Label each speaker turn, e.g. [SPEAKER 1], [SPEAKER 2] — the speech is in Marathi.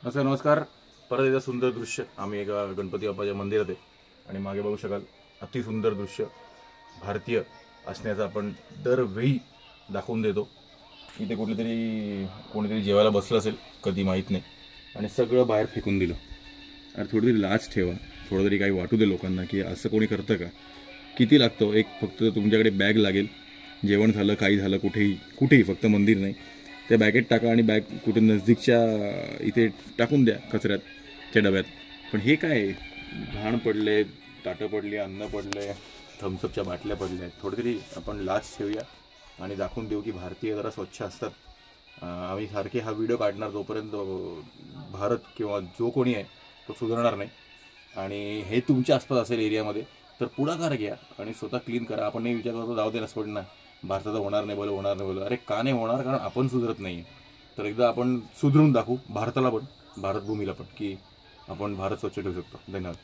[SPEAKER 1] नमस्कार. परत एकदा सुंदर दृश्य. आम्ही एका गणपती बाप्पाच्या मंदिरात आहे आणि मागे बघू शकाल अतिसुंदर दृश्य भारतीय असण्याचं आपण दरवेळी दाखवून देतो. इथे कोणीतरी जेवायला बसलं असेल कधी माहीत नाही आणि सगळं बाहेर फेकून दिलं. अरे थोडी तरी लाज ठेवा, थोडं तरी काही वाटू दे लोकांना की असं कोणी करतं का. किती लागतो? एक फक्त तुमच्याकडे बॅग लागेल, जेवण झालं काही झालं कुठेही फक्त मंदिर नाही त्या बॅगेत टाका आणि बॅग कुठे नजदीकच्या इथे टाकून द्या कचऱ्याच्या डब्यात. पण हे काय घाण पडले, ताटं पडली, अन्न पडले, थम्सअपच्या बाटल्या पडल्या. थोडी तरी आपण लाज ठेवूया आणि दाखवून देऊ की भारतीय जरा स्वच्छ असतात. आम्ही सारखे हा व्हिडिओ काढणार जोपर्यंत भारत किंवा जो कोणी आहे तो सुधारणार नाही. आणि हे तुमच्या आसपास असेल एरियामध्ये तर पुढाकार घ्या आणि स्वतः क्लीन करा. आपण नाही विचार करतो जाऊ दे ना सोड ना, भारताचं होणार नाही बोल. अरे का नाही होणार? कारण आपण सुधरत नाही. तर एकदा आपण सुधरून दाखवू भारताला पण, भारतभूमीला पण, की आपण भारत स्वच्छ ठेवू शकतो. धन्यवाद.